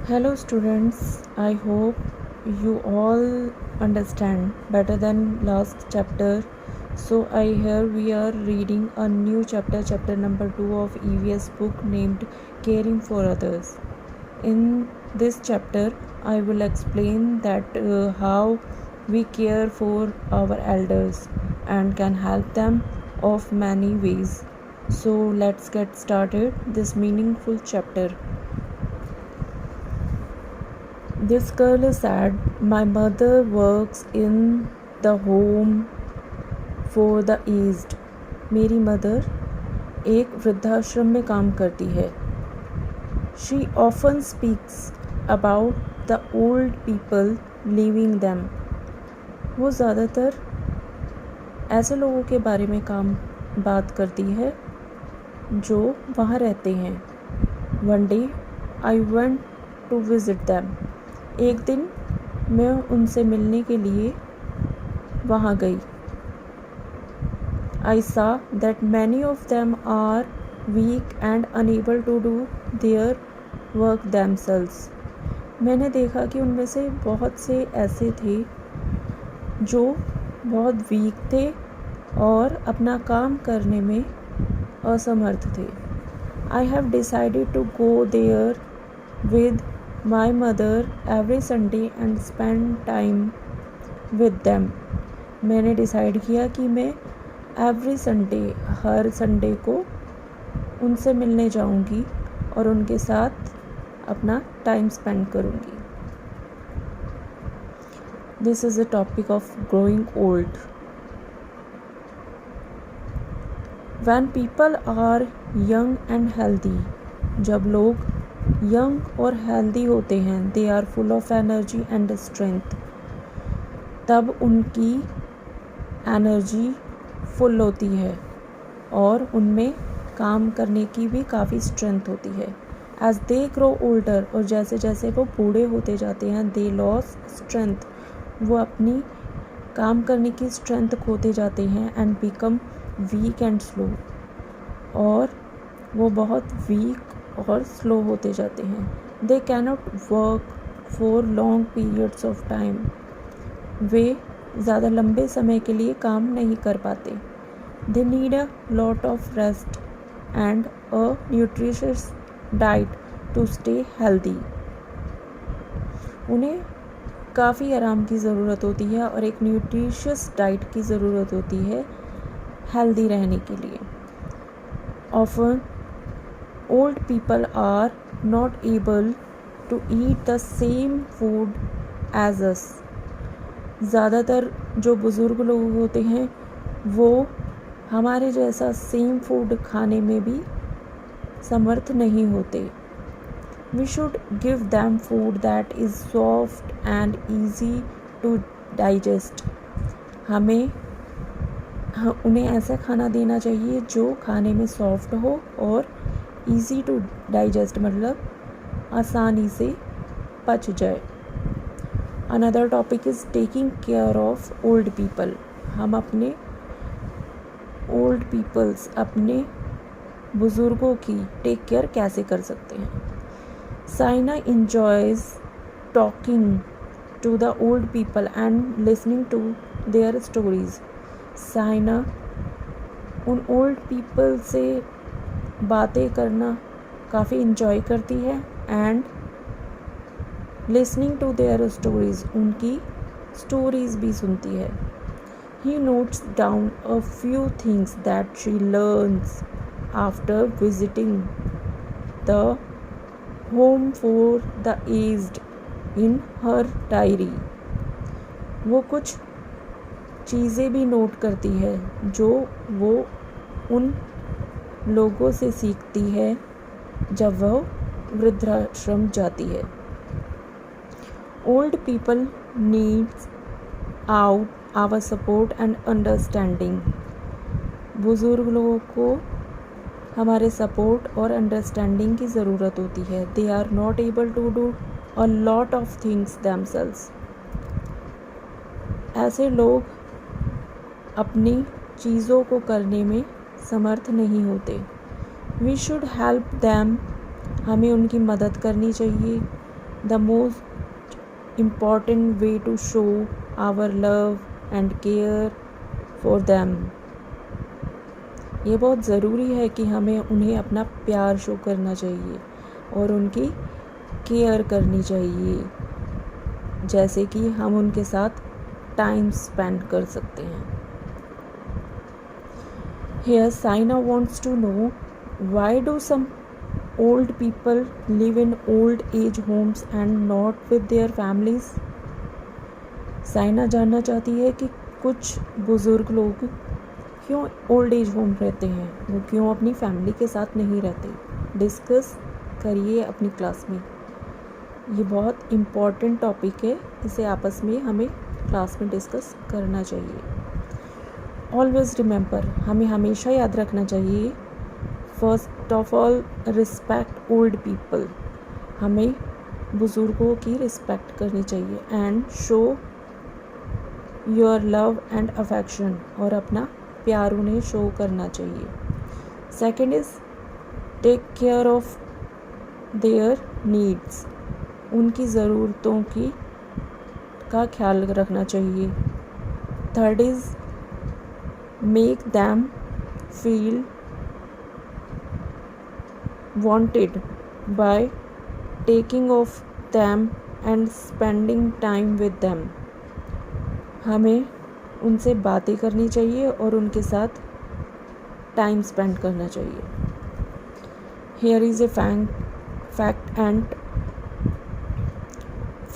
Hello students, I hope you all understand better than last chapter. So here we are reading a new chapter number 2 of EVS book named Caring for Others. In this chapter, I will explain that how we care for our elders and can help them of many ways. So let's get started this meaningful chapter. This girl is sad. My mother works in the home for the aged. मेरी mother एक वृद्धाश्रम में काम करती है. She often speaks about the old people leaving them. वो ज़्यादातर ऐसे लोगों के बारे में बात करती है जो वहाँ रहते हैं. One day I went to visit them. एक दिन मैं उनसे मिलने के लिए वहाँ गई. I saw that many of them are weak and unable to do their work themselves. मैंने देखा कि उनमें से बहुत से ऐसे थे जो बहुत वीक थे और अपना काम करने में असमर्थ थे. I have decided to go there with my mother every Sunday and spend time with them. मैंने डिसाइड किया कि मैं एवरी संडे हर संडे को उनसे मिलने जाऊंगी और उनके साथ अपना टाइम स्पेंड करूंगी. This is a topic of growing old. When people are young and healthy, जब लोग यंग और हेल्दी होते हैं, they are full of energy and strength, तब उनकी एनर्जी फुल होती है और उनमें काम करने की भी काफ़ी स्ट्रेंथ होती है. एज दे ग्रो ओल्डर, और जैसे जैसे वो बूढ़े होते जाते हैं, दे लॉस स्ट्रेंथ, वो अपनी काम करने की स्ट्रेंथ खोते जाते हैं. And become weak and slow, और वो बहुत वीक और स्लो होते जाते हैं. They cannot work for long periods of time, वे ज़्यादा लंबे समय के लिए काम नहीं कर पाते. They need a lot of rest and a nutritious diet to stay healthy. उन्हें काफ़ी आराम की ज़रूरत होती है और एक न्यूट्रिशियस डाइट की ज़रूरत होती है हेल्दी रहने के लिए. Often old people are not able to eat the same food as us. ज़्यादातर जो बुज़ुर्ग लोग होते हैं वो हमारे जैसा सेम फूड खाने में भी समर्थ नहीं होते. We should give them food that is soft and easy to digest. हमें उन्हें ऐसा खाना देना चाहिए जो खाने में सॉफ्ट हो और ईज़ी टू डाइजेस्ट, मतलब आसानी से पच जाए. Another topic is taking care of old people. हम अपने ओल्ड पीपल्स, अपने बुज़ुर्गों की टेक केयर कैसे कर सकते हैं. Saina enjoys talking to the old people and listening to their stories. Saina उन ओल्ड पीपल से बातें करना काफ़ी इंजॉय करती है and listening to their stories, उनकी स्टोरीज़ भी सुनती है. He notes down a few things that she learns after visiting the home for the aged in her diary. वो कुछ चीज़ें भी नोट करती है जो वो उन लोगों से सीखती है जब वह वृद्धाश्रम जाती है. Old people needs out our support and understanding. बुज़ुर्ग लोगों को हमारे सपोर्ट और अंडरस्टैंडिंग की ज़रूरत होती है. They are not able to do a lot of things themselves. ऐसे लोग अपनी चीज़ों को करने में समर्थ नहीं होते. वी शुड हेल्प दैम, हमें उनकी मदद करनी चाहिए. the most important way to show our love and care for them. ये बहुत ज़रूरी है कि हमें उन्हें अपना प्यार शो करना चाहिए और उनकी केयर करनी चाहिए, जैसे कि हम उनके साथ टाइम स्पेंड कर सकते हैं. Here Saina wants to know, why do some old people live in old age homes and not with their families? Saina जानना चाहती है कि कुछ बुज़ुर्ग लोग क्यों ओल्ड एज होम रहते हैं, वो क्यों अपनी फैमिली के साथ नहीं रहते. डिस्कस करिए अपनी क्लास में. ये बहुत इम्पॉर्टेंट टॉपिक है, इसे आपस में हमें क्लास में डिस्कस करना चाहिए. ऑलवेज रिमेंबर, हमें हमेशा याद रखना चाहिए, first of all respect old people. हमें बुज़ुर्गों की रिस्पेक्ट करनी चाहिए. And show your love and affection, और अपना प्यार उन्हें शो करना चाहिए. Second is take care of their needs. उनकी ज़रूरतों का ख्याल रखना चाहिए. Third is make them feel wanted by taking of them and spending time with them. हमें उनसे बातें करनी चाहिए और उनके साथ टाइम स्पेंड करना चाहिए. Here is a fact and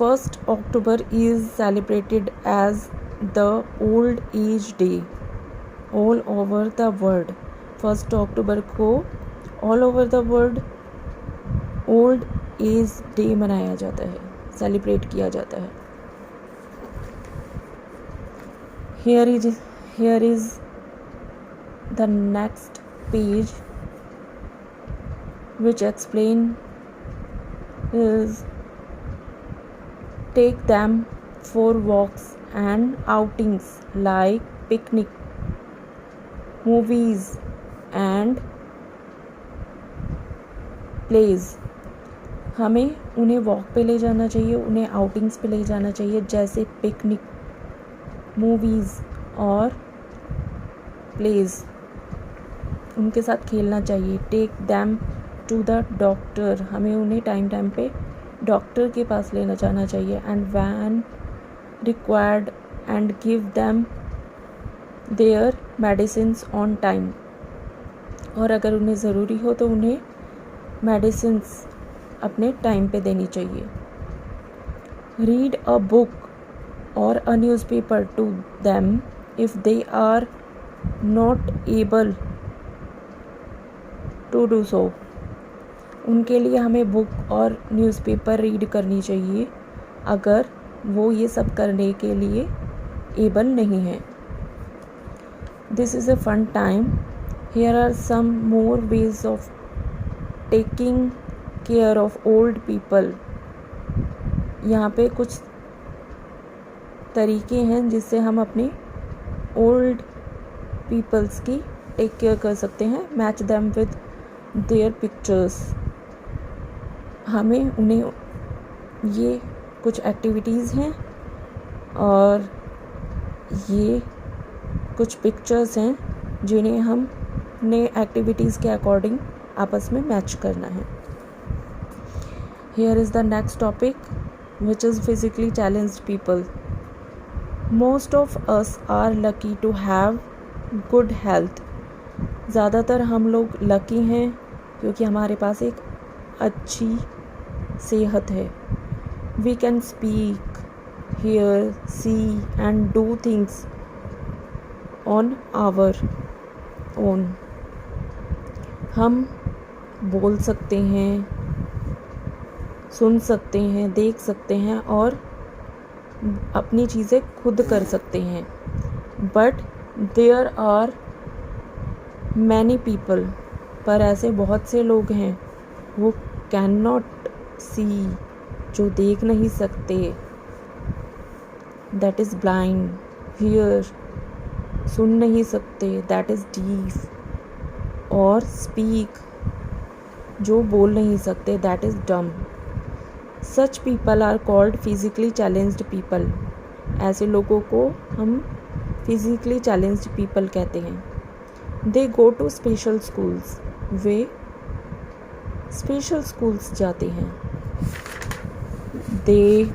1st October is celebrated as the Old Age Day all over the world. 1st October को all over the world old age day मनाया जाता है, सेलिब्रेट किया जाता है. Here is the next page which explain is take them for walks and outings like picnic, movies and plays. हमें उन्हें walk पे ले जाना चाहिए, उन्हें आउटिंग्स पे ले जाना चाहिए, जैसे पिकनिक, मूवीज़ और प्लेज. उनके साथ खेलना चाहिए. Take them to the doctor. हमें उन्हें टाइम टाइम पे डॉक्टर के पास लेना जाना चाहिए. And when required and give them their medicines on time. और अगर उन्हें ज़रूरी हो तो उन्हें मेडिसिन्स अपने टाइम पे देनी चाहिए. रीड अ बुक और a newspaper to them if they are not able to do so. उनके लिए हमें बुक और न्यूज़पेपर रीड करनी चाहिए अगर वो ये सब करने के लिए एबल नहीं है. This is a fun time. Here are some more ways of taking care of old people. यहाँ पे कुछ तरीके हैं जिससे हम अपने ओल्ड पीपल्स की टेक केयर कर सकते हैं. Match them with their pictures. हमें उन्हें, ये कुछ एक्टिविटीज़ हैं और ये कुछ पिक्चर्स हैं जिन्हें हमने एक्टिविटीज़ के अकॉर्डिंग आपस में मैच करना है. Here is the next topic, which is physically challenged people. Most of us are lucky to have good health. ज़्यादातर हम लोग लकी हैं क्योंकि हमारे पास एक अच्छी सेहत है. We can speak, hear, see and do things on our own. हम बोल सकते हैं, सुन सकते हैं, देख सकते हैं और अपनी चीज़ें खुद कर सकते हैं. But there are many people, पर ऐसे बहुत से लोग हैं वो कैन नॉट सी, जो देख नहीं सकते. That is blind. हियर, सुन नहीं सकते, दैट इज़ डीफ. और स्पीक, जो बोल नहीं सकते, that is dumb. Such people are called physically challenged people. ऐसे लोगों को हम फिजिकली चैलेंज्ड पीपल कहते हैं। They go to special schools. वे स्पेशल स्कूल्स जाते हैं। They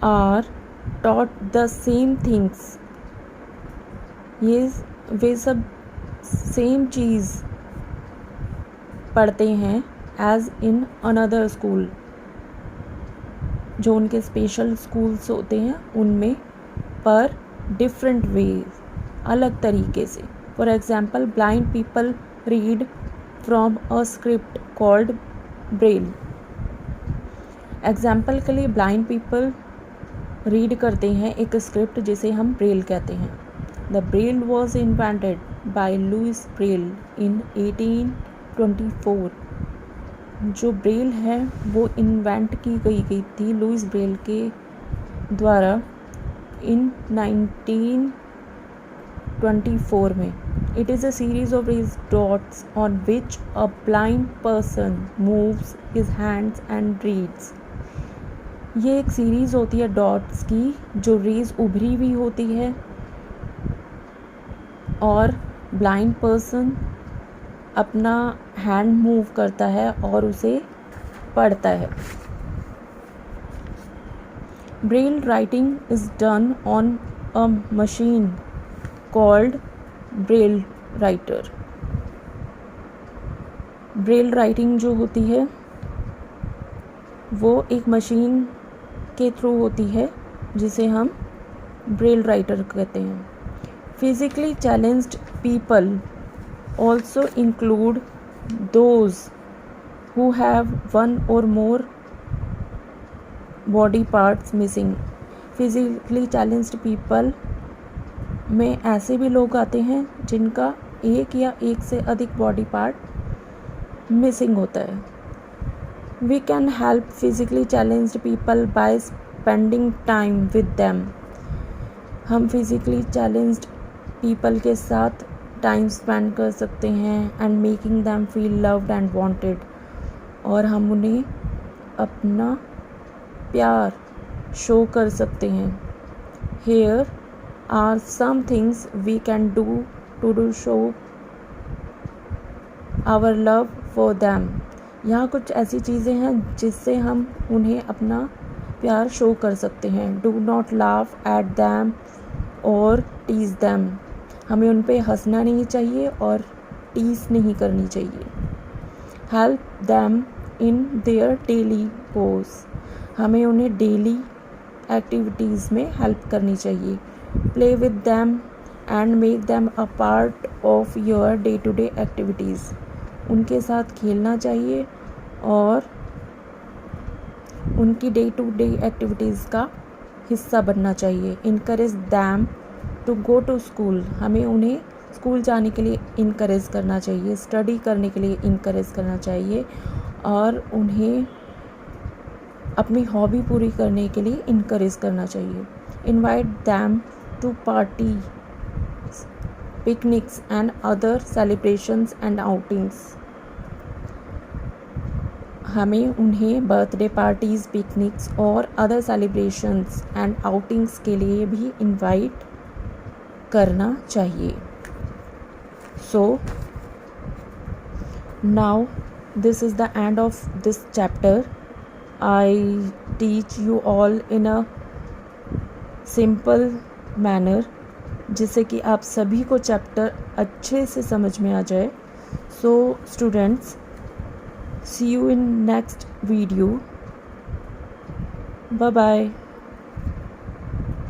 are taught the same things. वे सब सेम चीज़ पढ़ते हैं एज इन अनदर स्कूल। जो उनके स्पेशल स्कूल्स होते हैं उनमें, पर डिफरेंट वेज, अलग तरीके से। For example, blind people read from a script called Braille. Example के लिए ब्लाइंड पीपल रीड करते हैं एक स्क्रिप्ट जिसे हम ब्रेल कहते हैं। The braille was invented by Louis Braille in 1824। जो ब्रेल है वो इन्वेंट की गई थी लुइस ब्रेल के द्वारा इन 1924 में। It is a series of raised dots on which a blind person moves his hands and reads. ये एक सीरीज़ होती है डॉट्स की जो रेज उभरी हुई होती है और ब्लाइंड पर्सन अपना हैंड मूव करता है और उसे पढ़ता है। Braille writing is done on a machine called Braille writer. Braille writing जो होती है वो एक मशीन के थ्रू होती है जिसे हम ब्रेल राइटर कहते हैं। Physically challenged people also include those who have one or more body parts missing। physically challenged people में ऐसे भी लोग आते हैं जिनका एक या एक से अधिक बॉडी पार्ट मिसिंग होता है। We can help physically challenged people by spending time with them। हम physically challenged people के साथ टाइम स्पेंड कर सकते हैं and making them feel loved and wanted. और हम उन्हें अपना प्यार शो कर सकते हैं। Here are some things we can do to show our love for them. यहाँ कुछ ऐसी चीज़ें हैं जिससे हम उन्हें अपना प्यार शो कर सकते हैं। Do not laugh at them और टीज दैम। हमें उन पे हंसना नहीं चाहिए और टीज नहीं करनी चाहिए। Help them in their daily goals. हमें उन्हें डेली एक्टिविटीज़ में हेल्प करनी चाहिए। Play with them and make them a part of your day to day activities. उनके साथ खेलना चाहिए और उनकी डे टू डे एक्टिविटीज़ का हिस्सा बनना चाहिए। Encourage them to go to school. हमें उन्हें स्कूल जाने के लिए इनकरेज करना चाहिए, स्टडी करने के लिए इनकरेज करना चाहिए और उन्हें अपनी हॉबी पूरी करने के लिए इनकरेज करना चाहिए। Invite them to party, picnics and other celebrations and outings. हमें उन्हें बर्थडे पार्टीज़, पिकनिक्स और अदर सेलिब्रेशंस एंड आउटिंग्स के लिए भी इनवाइट करना चाहिए। So now this is the end of this chapter. I teach you all in a simple manner जिससे कि आप सभी को चैप्टर अच्छे से समझ में आ जाए। So students, see you in next video. Bye bye.